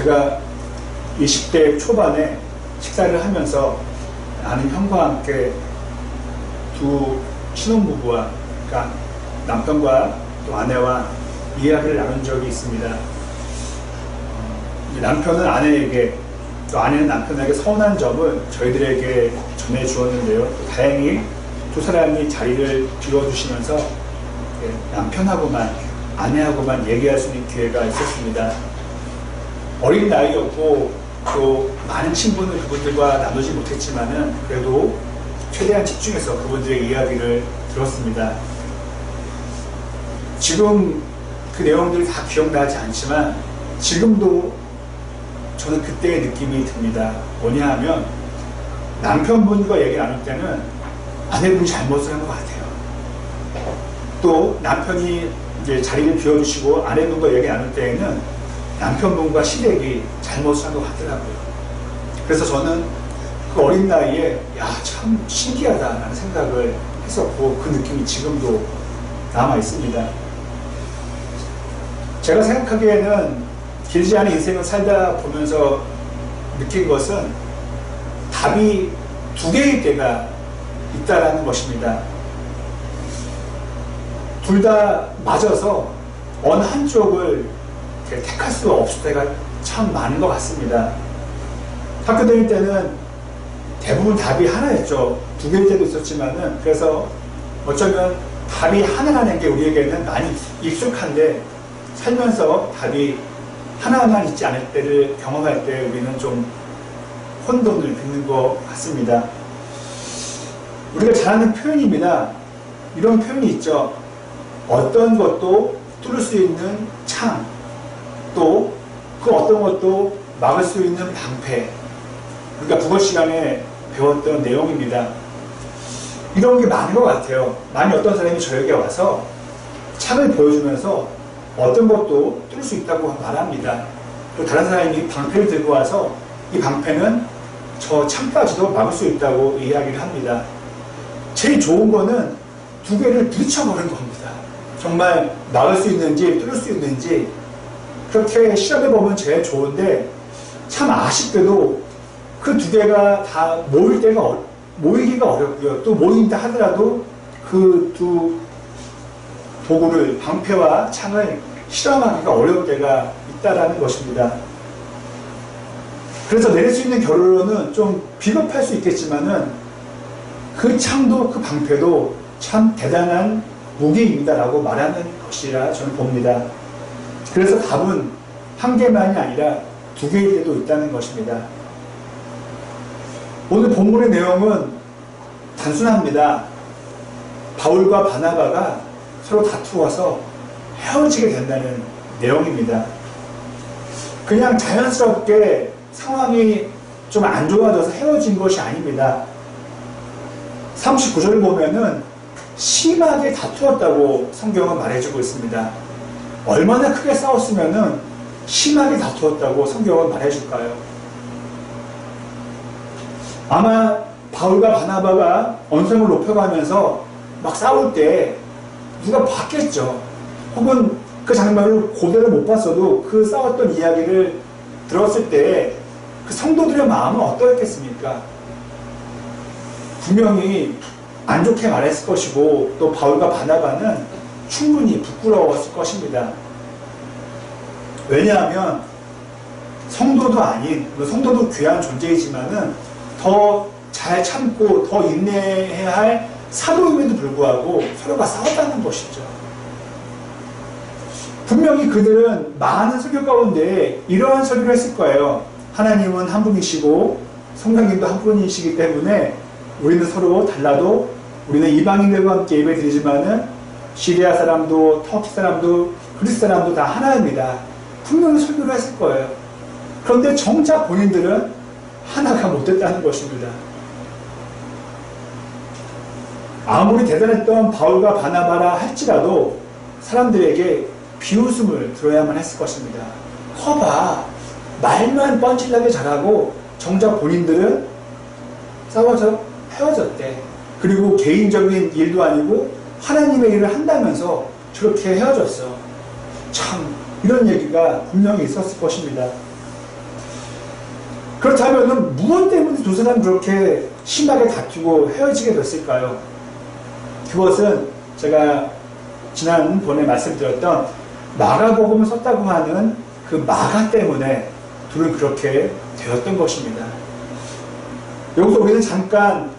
제가 20대 초반에 식사를 하면서 아는 형과 함께 두 신혼부부와, 그러니까 남편과 또 아내와 이야기를 나눈 적이 있습니다. 남편은 아내에게, 또 아내는 남편에게 서운한 점을 저희들에게 전해주었는데요. 다행히 두 사람이 자리를 비워주시면서 남편하고만, 아내하고만 얘기할 수 있는 기회가 있었습니다. 어린 나이였고 또 많은 친분을 그분들과 나누지 못했지만은 그래도 최대한 집중해서 그분들의 이야기를 들었습니다. 지금 그 내용들이 다 기억나지 않지만 지금도 저는 그때의 느낌이 듭니다. 뭐냐 하면 남편분과 얘기 나눌 때는 아내분이 잘못을 한 것 같아요. 또 남편이 이제 자리를 비워주시고 아내분과 얘기 나눌 때에는 남편분과 시댁이 잘못을 한 것 같더라고요. 그래서 저는 그 어린 나이에 참 신기하다라는 생각을 했었고 그 느낌이 지금도 남아 있습니다. 제가 생각하기에는 길지 않은 인생을 살다 보면서 느낀 것은 답이 두 개일 때가 있다라는 것입니다. 둘 다 맞아서 어느 한쪽을 택할 수가 없을 때가 참 많은 것 같습니다. 학교 다닐 때는 대부분 답이 하나였죠. 두 개일 때도 있었지만은, 그래서 어쩌면 답이 하나라는 게 우리에게는 많이 익숙한데 살면서 답이 하나만 있지 않을 때를 경험할 때 우리는 좀 혼돈을 겪는 것 같습니다. 우리가 잘 아는 표현입니다. 이런 표현이 있죠. 어떤 것도 뚫을 수 있는 창, 또 그 어떤 것도 막을 수 있는 방패. 우리가 국어 시간에 배웠던 내용입니다. 이런 게 많은 것 같아요. 만약 어떤 사람이 저에게 와서 창을 보여주면서 어떤 것도 뚫을 수 있다고 말합니다. 또 다른 사람이 방패를 들고 와서 이 방패는 저 창까지도 막을 수 있다고 이야기를 합니다. 제일 좋은 거는 두 개를 부딪혀버리는 겁니다. 정말 막을 수 있는지 뚫을 수 있는지 그렇게 실험해보면 제일 좋은데, 참 아쉽게도 그 두 개가 다 모이기가 어렵고요. 또 모인다 하더라도 그 두 도구를, 방패와 창을 실험하기가 어려울 때가 있다라는 것입니다. 그래서 내릴 수 있는 결론은 좀 비겁할 수 있겠지만은 그 창도 그 방패도 참 대단한 무기입니다라고 말하는 것이라 저는 봅니다. 그래서 답은 한 개만이 아니라 두 개일 때도 있다는 것입니다. 오늘 본문의 내용은 단순합니다. 바울과 바나바가 서로 다투어서 헤어지게 된다는 내용입니다. 그냥 자연스럽게 상황이 좀 안 좋아져서 헤어진 것이 아닙니다. 39절을 보면은 심하게 다투었다고 성경은 말해주고 있습니다. 얼마나 크게 싸웠으면은 심하게 다투었다고 성경은 말해줄까요? 아마 바울과 바나바가 언성을 높여가면서 막 싸울 때 누가 봤겠죠. 혹은 그 장면을 고대로 못 봤어도 그 싸웠던 이야기를 들었을 때 그 성도들의 마음은 어떠했겠습니까? 분명히 안 좋게 말했을 것이고, 또 바울과 바나바는 충분히 부끄러웠을 것입니다. 왜냐하면 성도도 아닌, 성도도 귀한 존재이지만은 더 잘 참고 더 인내해야 할 사도임에도 불구하고 서로가 싸웠다는 것이죠. 분명히 그들은 많은 설교 가운데 이러한 설교를 했을 거예요. 하나님은 한 분이시고 성령님도 한 분이시기 때문에 우리는 서로 달라도 우리는 이방인들과 함께 예배드리지만은 시리아 사람도 터키 사람도 그리스 사람도 다 하나입니다. 분명히 설교를 했을 거예요. 그런데 정작 본인들은 하나가 못됐다는 것입니다. 아무리 대단했던 바울과 바나바라 할지라도 사람들에게 비웃음을 들어야만 했을 것입니다. 커봐, 말만 뻔질나게 잘하고 정작 본인들은 싸워서 헤어졌대. 그리고 개인적인 일도 아니고 하나님의 일을 한다면서 저렇게 헤어졌어. 참, 이런 얘기가 분명히 있었을 것입니다. 그렇다면 무엇 때문에 두 사람 그렇게 심하게 다투고 헤어지게 됐을까요? 그것은 제가 지난번에 말씀드렸던 마가복음을 썼다고 하는 그 마가 때문에 둘은 그렇게 되었던 것입니다. 여기서 우리는 잠깐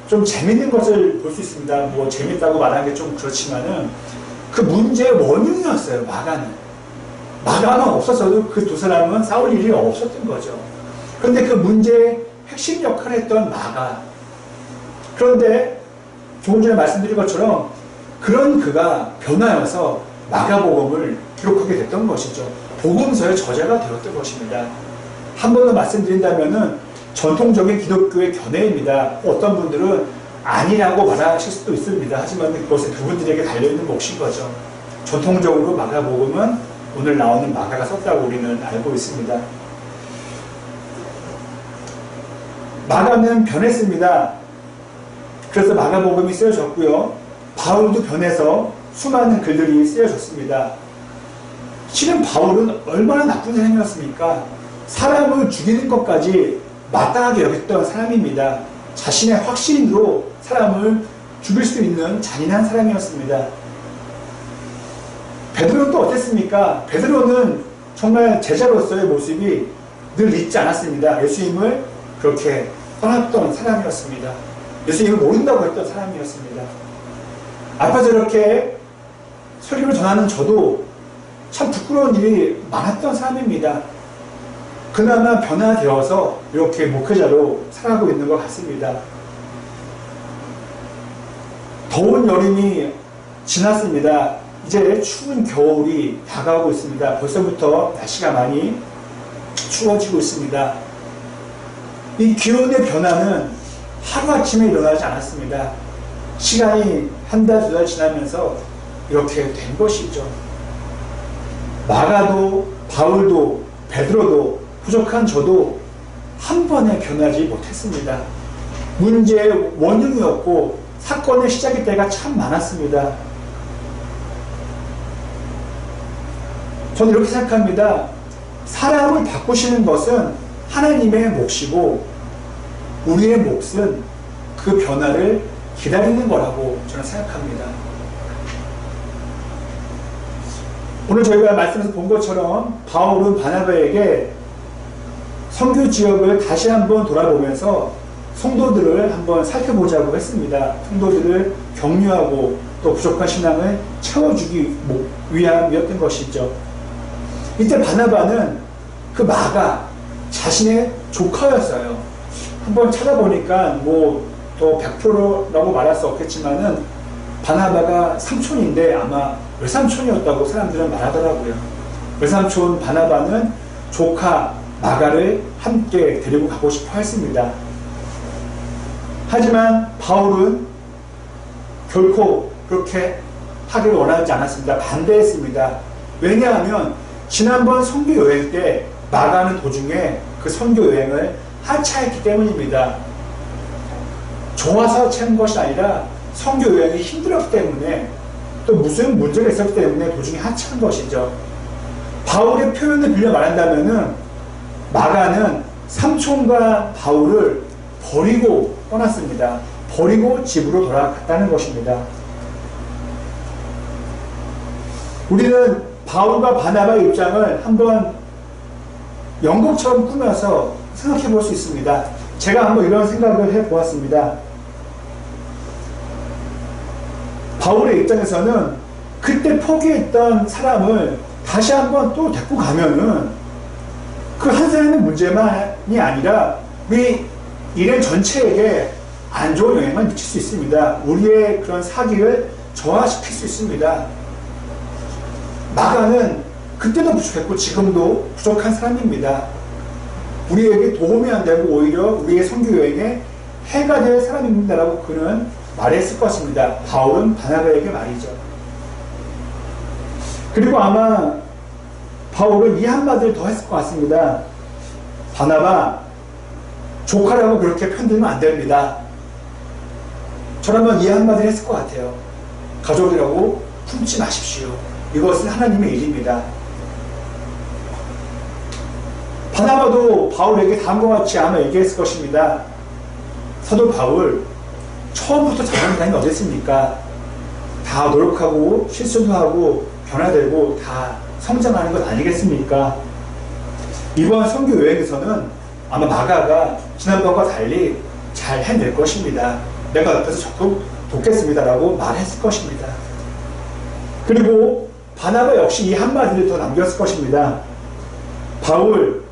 좀 재밌는 것을 볼 수 있습니다. 뭐 재밌다고 말하는 게 좀 그렇지만은 그 문제의 원흉이었어요. 마가만 없었어도 그 두 사람은 싸울 일이 없었던 거죠. 그런데 그 문제의 핵심 역할을 했던 마가, 그런데 조금 전에 말씀드린 것처럼 그런 그가 변화여서 마가복음을 기록하게 됐던 것이죠. 복음서의 저자가 되었던 것입니다. 한 번 더 말씀드린다면은 전통적인 기독교의 견해입니다. 어떤 분들은 아니라고 말하실 수도 있습니다. 하지만 그것은 그분들에게 달려있는 몫인 거죠. 전통적으로 마가복음은 오늘 나오는 마가가 썼다고 우리는 알고 있습니다. 마가는 변했습니다. 그래서 마가복음이 쓰여졌고요. 바울도 변해서 수많은 글들이 쓰여졌습니다. 실은 바울은 얼마나 나쁜 사람이었습니까? 사람을 죽이는 것까지 마땅하게 여겼던 사람입니다. 자신의 확신으로 사람을 죽일 수 있는 잔인한 사람이었습니다. 베드로는 또 어땠습니까? 베드로는 정말 제자로서의 모습이 늘 잊지 않았습니다. 예수님을 그렇게 떠났던 사람이었습니다. 예수님을 모른다고 했던 사람이었습니다. 앞에서 이렇게 설교를 전하는 저도 참 부끄러운 일이 많았던 사람입니다. 그나마 변화되어서 이렇게 목회자로 살아가고 있는 것 같습니다. 더운 여름이 지났습니다. 이제 추운 겨울이 다가오고 있습니다. 벌써부터 날씨가 많이 추워지고 있습니다. 이 기온의 변화는 하루아침에 일어나지 않았습니다. 시간이 한 달, 두 달 지나면서 이렇게 된 것이죠. 마가도, 바울도, 베드로도, 부족한 저도 한 번에 변하지 못했습니다. 문제의 원흉이었고 사건의 시작일 때가 참 많았습니다. 저는 이렇게 생각합니다. 사람을 바꾸시는 것은 하나님의 몫이고 우리의 몫은 그 변화를 기다리는 거라고 저는 생각합니다. 오늘 저희가 말씀에서 본 것처럼 바울은 바나바에게 선교 지역을 다시 한번 돌아보면서 성도들을 한번 살펴보자고 했습니다. 성도들을 격려하고 또 부족한 신앙을 채워주기 위함이었던 것이죠. 이때 바나바는 그 마가 자신의 조카였어요. 한번 찾아보니까 뭐 또 100%라고 말할 수 없겠지만은 바나바가 삼촌인데 아마 외삼촌이었다고 사람들은 말하더라고요. 외삼촌 바나바는 조카 마가를 함께 데리고 가고 싶어 했습니다. 하지만 바울은 결코 그렇게 하기를 원하지 않았습니다. 반대했습니다. 왜냐하면 지난번 선교 여행 때 마가는 도중에 그 선교 여행을 하차했기 때문입니다. 좋아서 채운 것이 아니라 선교 여행이 힘들었기 때문에 또 무슨 문제가 있었기 때문에 도중에 하차한 것이죠. 바울의 표현을 빌려 말한다면은 마가는 삼촌과 바울을 버리고 떠났습니다. 버리고 집으로 돌아갔다는 것입니다. 우리는 바울과 바나바의 입장을 한번 연극처럼 꾸며서 생각해 볼 수 있습니다. 제가 한번 이런 생각을 해 보았습니다. 바울의 입장에서는 그때 포기했던 사람을 다시 한번 또 데리고 가면은 그 한 사람의 문제만이 아니라 우리 일행 전체에게 안 좋은 영향을 미칠 수 있습니다. 우리의 그런 사기를 저하시킬 수 있습니다. 마가는 그때도 부족했고 지금도 부족한 사람입니다. 우리에게 도움이 안 되고 오히려 우리의 선교 여행에 해가 될 사람입니다라고 그는 말했을 것입니다. 바울은 바나바에게 말이죠. 그리고 아마 바울은 이 한마디를 더 했을 것 같습니다. 바나바, 조카라고 그렇게 편들면 안 됩니다. 저라면 이 한마디를 했을 것 같아요. 가족이라고 품지 마십시오. 이것은 하나님의 일입니다. 바나바도 바울에게 다음과 같이 아마 얘기했을 것입니다. 사도 바울, 처음부터 잘하는 사람이 어디 있습니까? 다 노력하고 실수도 하고 변화되고 다 성장하는 것 아니겠습니까? 이번 선교 여행에서는 아마 마가가 지난번과 달리 잘 해낼 것입니다. 내가 옆에서 적극 돕겠습니다라고 말했을 것입니다. 그리고 바나바 역시 이 한마디를 더 남겼을 것입니다. 바울,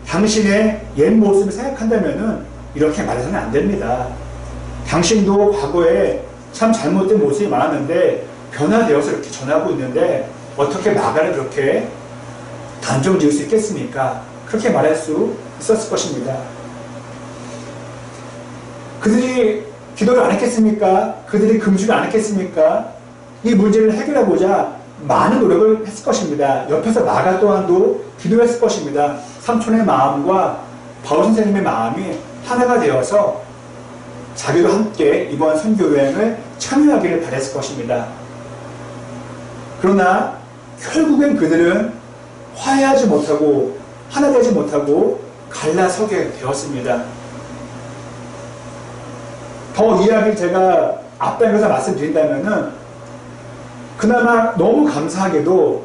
당신의 옛 모습을 생각한다면 이렇게 말해서는 안 됩니다. 당신도 과거에 참 잘못된 모습이 많았는데 변화되어서 이렇게 전하고 있는데 어떻게 마가를 그렇게 단정 지을 수 있겠습니까? 그렇게 말할 수 있었을 것입니다. 그들이 기도를 안 했겠습니까? 그들이 금주를 안 했겠습니까? 이 문제를 해결하고자 많은 노력을 했을 것입니다. 옆에서 마가 또한도 기도했을 것입니다. 삼촌의 마음과 바울 선생님의 마음이 하나가 되어서 자기도 함께 이번 선교여행을 참여하기를 바랬을 것입니다. 그러나 결국엔 그들은 화해하지 못하고 하나 되지 못하고 갈라서게 되었습니다. 더 이야기를 제가 앞당겨서 말씀드린다면은 그나마 너무 감사하게도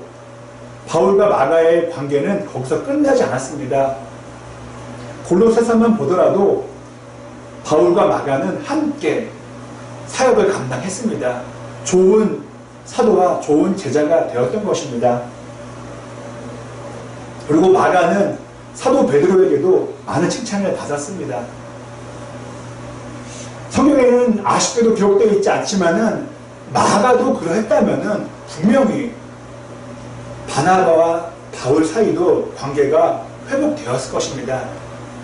바울과 마가의 관계는 거기서 끝나지 않았습니다. 골로새서만 보더라도 바울과 마가는 함께 사역을 감당했습니다. 좋은 사도와 좋은 제자가 되었던 것입니다. 그리고 마가는 사도 베드로에게도 많은 칭찬을 받았습니다. 성경에는 아쉽게도 기록되어 있지 않지만은 마가도 그러했다면은 분명히 바나바와 바울 사이도 관계가 회복되었을 것입니다.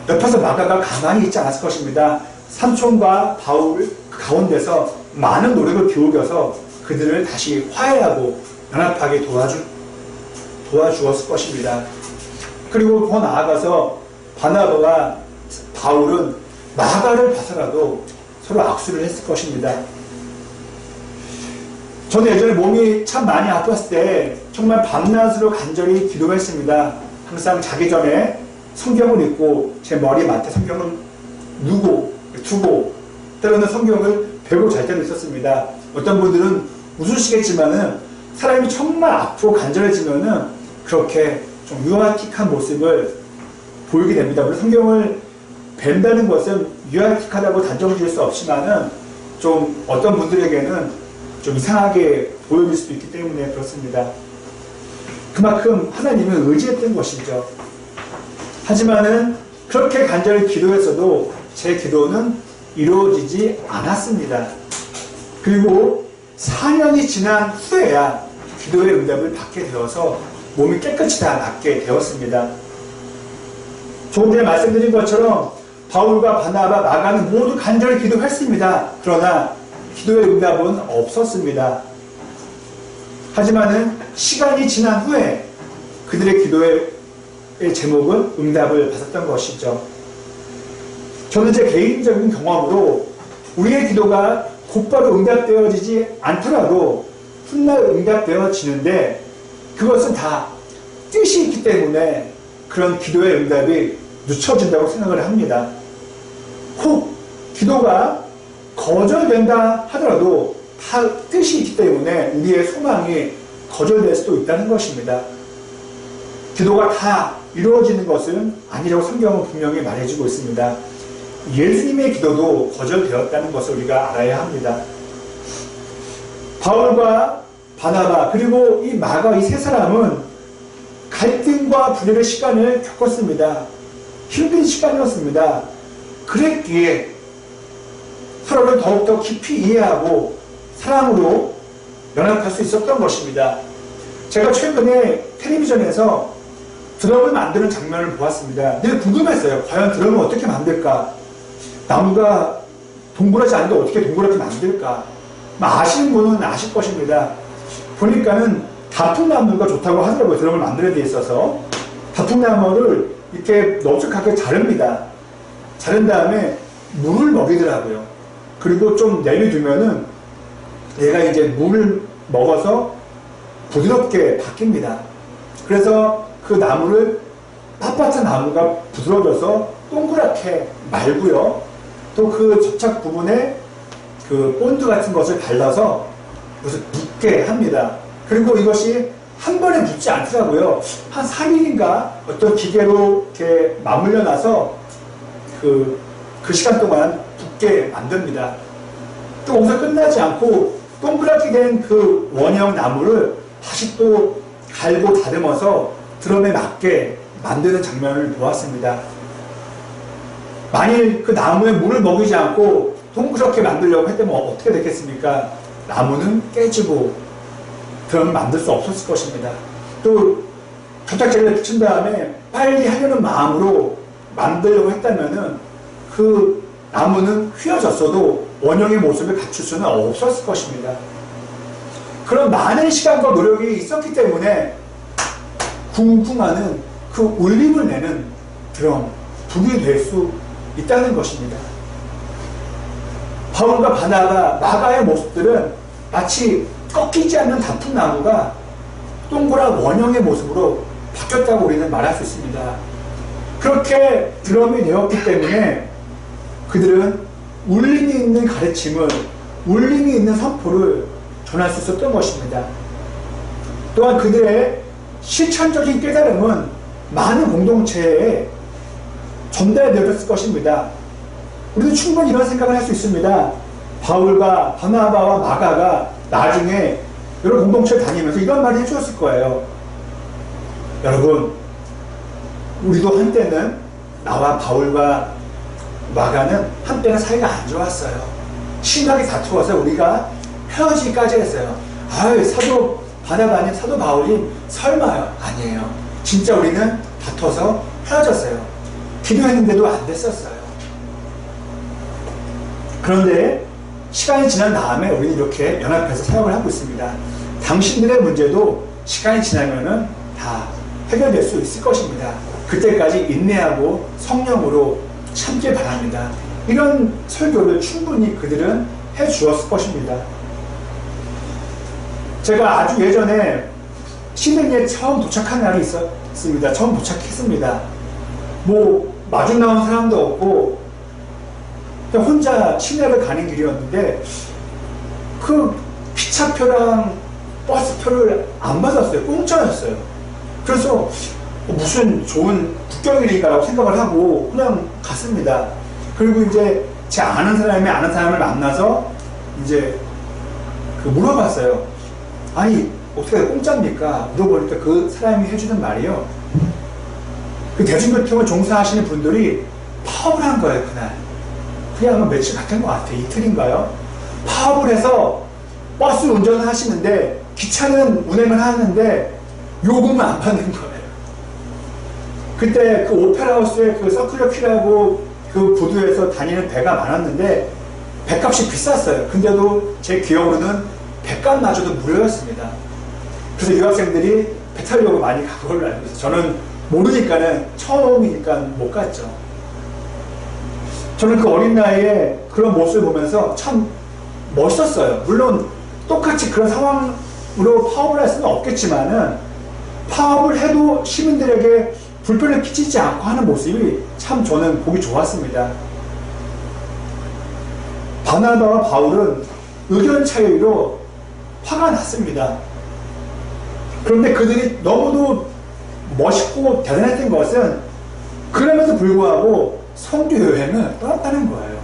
옆에서 마가가 가만히 있지 않았을 것입니다. 삼촌과 바울 그 가운데서 많은 노력을 기울여서 그들을 다시 화해하고 연합하게 도와주었을 것입니다. 그리고 더 나아가서 바나바와 바울은 마가를 봐서라도 서로 악수를 했을 것입니다. 저는 예전에 몸이 참 많이 아팠을 때 정말 밤낮으로 간절히 기도했습니다. 항상 자기 전에 성경을 읽고 제 머리 맡에 성경을 두고 때로는 성경을 베고 잘 때도 있었습니다. 어떤 분들은 웃으시겠지만은 사람이 정말 아프고 간절해지면은 그렇게 좀 유아틱한 모습을 보이게 됩니다. 우리 성경을 벤다는 것은 유아틱하다고 단정 지을 수 없지만은 좀 어떤 분들에게는 좀 이상하게 보여질 수도 있기 때문에 그렇습니다. 그만큼 하나님을 의지했던 것이죠. 하지만은 그렇게 간절히 기도했어도 제 기도는 이루어지지 않았습니다. 그리고 4년이 지난 후에야 기도의 응답을 받게 되어서 몸이 깨끗이 다 낫게 되었습니다. 조금 전에 말씀드린 것처럼 바울과 바나바, 마가는 모두 간절히 기도했습니다. 그러나 기도의 응답은 없었습니다. 하지만은 시간이 지난 후에 그들의 기도의 제목은 응답을 받았던 것이죠. 저는 제 개인적인 경험으로 우리의 기도가 곧바로 응답되어지지 않더라도 훗날 응답되어지는데 그것은 다 뜻이 있기 때문에 그런 기도의 응답이 늦춰진다고 생각을 합니다. 혹 기도가 거절된다 하더라도 다 뜻이 있기 때문에 우리의 소망이 거절될 수도 있다는 것입니다. 기도가 다 이루어지는 것은 아니라고 성경은 분명히 말해주고 있습니다. 예수님의 기도도 거절되었다는 것을 우리가 알아야 합니다. 바울과 바나바 그리고 이 마가 이 세 사람은 갈등과 분열의 시간을 겪었습니다. 힘든 시간이었습니다. 그랬기에 서로를 더욱더 깊이 이해하고 사랑으로 연합할 수 있었던 것입니다. 제가 최근에 텔레비전에서 드럼을 만드는 장면을 보았습니다. 늘 궁금했어요. 과연 드럼을 어떻게 만들까? 나무가 동그랗지 않은데 어떻게 동그랗게 만들까? 아시는 분은 아실 것입니다. 보니까는 다풍나무가 좋다고 하더라고요. 드럼을 만드는 데 있어서. 다풍나무를 이렇게 넓적하게 자릅니다. 자른 다음에 물을 먹이더라고요. 그리고 좀 내려두면은 얘가 이제 물을 먹어서 부드럽게 바뀝니다. 그래서 그 나무를 빳빳한 나무가 부드러워져서 동그랗게 말고요. 또 그 접착 부분에 그 본드 같은 것을 발라서 무슨 붙게 합니다. 그리고 이것이 한 번에 붙지 않더라고요. 한 3일인가 어떤 기계로 이렇게 맞물려 놔서 그 시간 동안 붙게 만듭니다. 또 거기서 끝나지 않고 동그랗게 된 그 원형 나무를 다시 또 갈고 다듬어서 드럼에 맞게 만드는 장면을 보았습니다. 만일 그 나무에 물을 먹이지 않고 동그랗게 만들려고 했다면 어떻게 됐겠습니까? 나무는 깨지고 드럼을 만들 수 없었을 것입니다. 또 접착제를 붙인 다음에 빨리 하려는 마음으로 만들려고 했다면은 그 나무는 휘어졌어도 원형의 모습을 갖출 수는 없었을 것입니다. 그런 많은 시간과 노력이 있었기 때문에 쿵쿵하는 그 울림을 내는 드럼, 북이 될 수 있다는 것입니다. 바울과 바나바, 마가의 모습들은 마치 꺾이지 않는 단풍나무가 동그란 원형의 모습으로 바뀌었다고 우리는 말할 수 있습니다. 그렇게 드럼이 되었기 때문에 그들은 울림이 있는 가르침을, 울림이 있는 선포를 전할 수 있었던 것입니다. 또한 그들의 실천적인 깨달음은 많은 공동체에 전달되었을 것입니다. 우리도 충분히 이런 생각을 할 수 있습니다. 바울과 바나바와 마가가 나중에 여러 공동체를 다니면서 이런 말을 해주었을 거예요. 여러분, 우리도 한때는 나와 바울과 마가는 한때는 사이가 안 좋았어요. 심하게 다투어서 우리가 헤어지기까지 했어요. 아유, 사도 바나바님, 사도 바울님 설마요? 아니에요. 진짜 우리는 다퉈서 헤어졌어요. 기도했는데도 안 됐었어요. 그런데 시간이 지난 다음에 우리는 이렇게 연합해서 사역을 하고 있습니다. 당신들의 문제도 시간이 지나면은 다 해결될 수 있을 것입니다. 그때까지 인내하고 성령으로 참길 바랍니다. 이런 설교를 충분히 그들은 해 주었을 것입니다. 제가 아주 예전에 시드니에 처음 도착한 날이 있었습니다. 처음 도착했습니다. 뭐 마중 나온 사람도 없고 그냥 혼자 시내를 가는 길이었는데 그 기차표랑 버스표를 안 받았어요. 공짜였어요. 그래서 무슨 좋은 국경일인가라고 생각을 하고 그냥 갔습니다. 그리고 이제 제 아는 사람을 만나서 이제 그 물어봤어요. 아니, 어떻게 공짜입니까? 물어보니까 그 사람이 해주는 말이요. 그 대중교통을 종사하시는 분들이 파업을 한 거예요, 그날. 그게 아마 며칠 같은 것 같아요. 이틀인가요? 파업을 해서 버스 운전을 하시는데 기차는 운행을 하는데 요금을 안 받는 거예요. 그때 그 오페라하우스에 그 서큘러 퀴라고 그 부두에서 다니는 배가 많았는데 배값이 비쌌어요. 근데도 제 기억으로는 배값마저도 무료였습니다. 그래서 유학생들이 배 타려고 많이 간 걸로 알고 있어요. 저는 모르니까는 처음이니까 못 갔죠. 저는 그 어린 나이에 그런 모습을 보면서 참 멋있었어요. 물론 똑같이 그런 상황으로 파업을 할 수는 없겠지만은 파업을 해도 시민들에게 불편을 끼치지 않고 하는 모습이 참 저는 보기 좋았습니다. 바나바와 바울은 의견 차이로 화가 났습니다. 그런데 그들이 너무도 멋있고 대단했던 것은 그럼에도 불구하고 선교 여행을 떠났다는 거예요.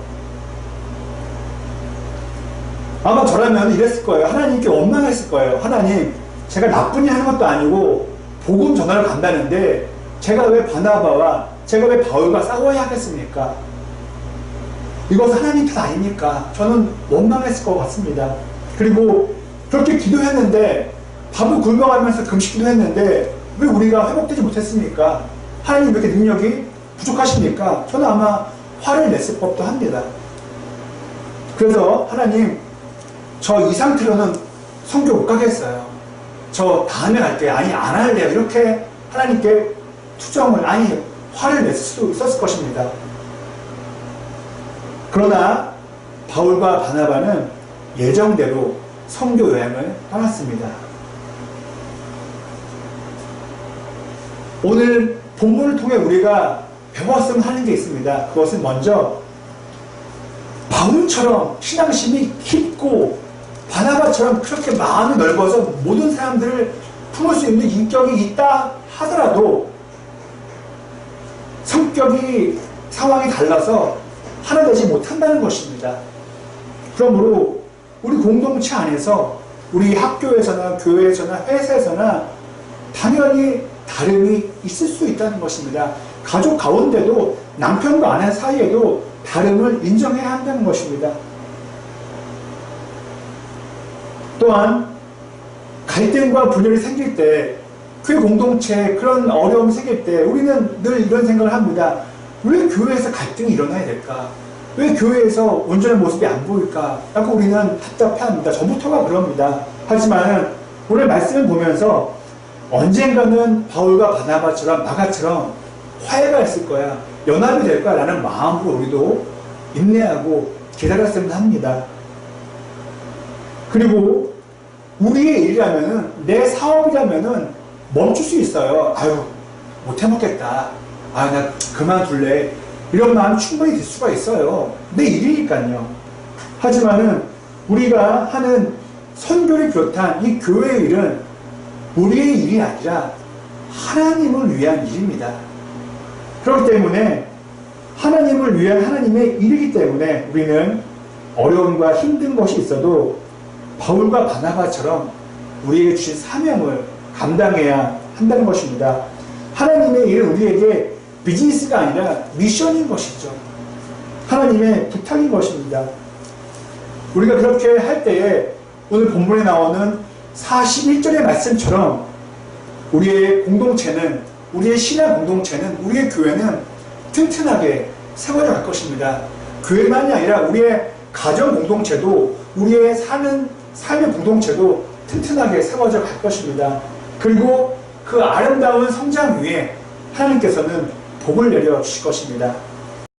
아마 저라면 이랬을 거예요. 하나님께 원망했을 거예요. 하나님, 제가 나쁜 일 하는 것도 아니고 복음 전하러 간다는데 제가 왜 바나바와 제가 왜 바울과 싸워야 하겠습니까? 이것은 하나님 탓 아닙니까? 저는 원망했을 것 같습니다. 그리고 그렇게 기도했는데 밥을 굶어가면서 금식기도 했는데 왜 우리가 회복되지 못했습니까? 하나님 왜 이렇게 능력이 부족하십니까? 저는 아마 화를 냈을 법도 합니다. 그래서 하나님, 저 이 상태로는 선교 못 가겠어요. 저 다음에 갈게요. 아니, 안 할래요. 이렇게 하나님께 투정을, 아니, 화를 냈을 수도 있었을 것입니다. 그러나 바울과 바나바는 예정대로 선교 여행을 떠났습니다. 오늘 본문을 통해 우리가 배웠으면 하는 게 있습니다. 그것은 먼저 바울처럼 신앙심이 깊고 바나바처럼 그렇게 마음이 넓어서 모든 사람들을 품을 수 있는 인격이 있다 하더라도 성격이 상황이 달라서 하나 되지 못한다는 것입니다. 그러므로 우리 공동체 안에서 우리 학교에서나 교회에서나 회사에서나 당연히 다름이 있을 수 있다는 것입니다. 가족 가운데도 남편과 아내 사이에도 다름을 인정해야 한다는 것입니다. 또한 갈등과 분열이 생길 때 교회 공동체에 그런 어려움이 생길 때 우리는 늘 이런 생각을 합니다. 왜 교회에서 갈등이 일어나야 될까? 왜 교회에서 온전한 모습이 안 보일까? 라고 우리는 답답해합니다. 저부터가 그럽니다. 하지만 오늘 말씀을 보면서 언젠가는 바울과 바나바처럼 마가처럼 화해가 있을 거야. 연합이 될 거야. 라는 마음으로 우리도 인내하고 기다렸으면 합니다. 그리고 우리의 일이라면은, 내 사업이라면은 멈출 수 있어요. 아유, 못 해먹겠다. 아, 나 그만둘래. 이런 마음 충분히 들 수가 있어요. 내 일이니까요. 하지만은 우리가 하는 선교를 비롯한 이 교회의 일은 우리의 일이 아니라 하나님을 위한 일입니다. 그렇기 때문에 하나님을 위한 하나님의 일이기 때문에 우리는 어려움과 힘든 것이 있어도 바울과 바나바처럼 우리에게 주신 사명을 감당해야 한다는 것입니다. 하나님의 일은 우리에게 비즈니스가 아니라 미션인 것이죠. 하나님의 부탁인 것입니다. 우리가 그렇게 할 때에 오늘 본문에 나오는 41절의 말씀처럼 우리의 공동체는, 우리의 신앙 공동체는, 우리의 교회는 튼튼하게 세워져 갈 것입니다. 교회만이 아니라 우리의 가정 공동체도, 우리의 사는 삶의 공동체도 튼튼하게 세워져 갈 것입니다. 그리고 그 아름다운 성장 위에 하나님께서는 복을 내려 주실 것입니다.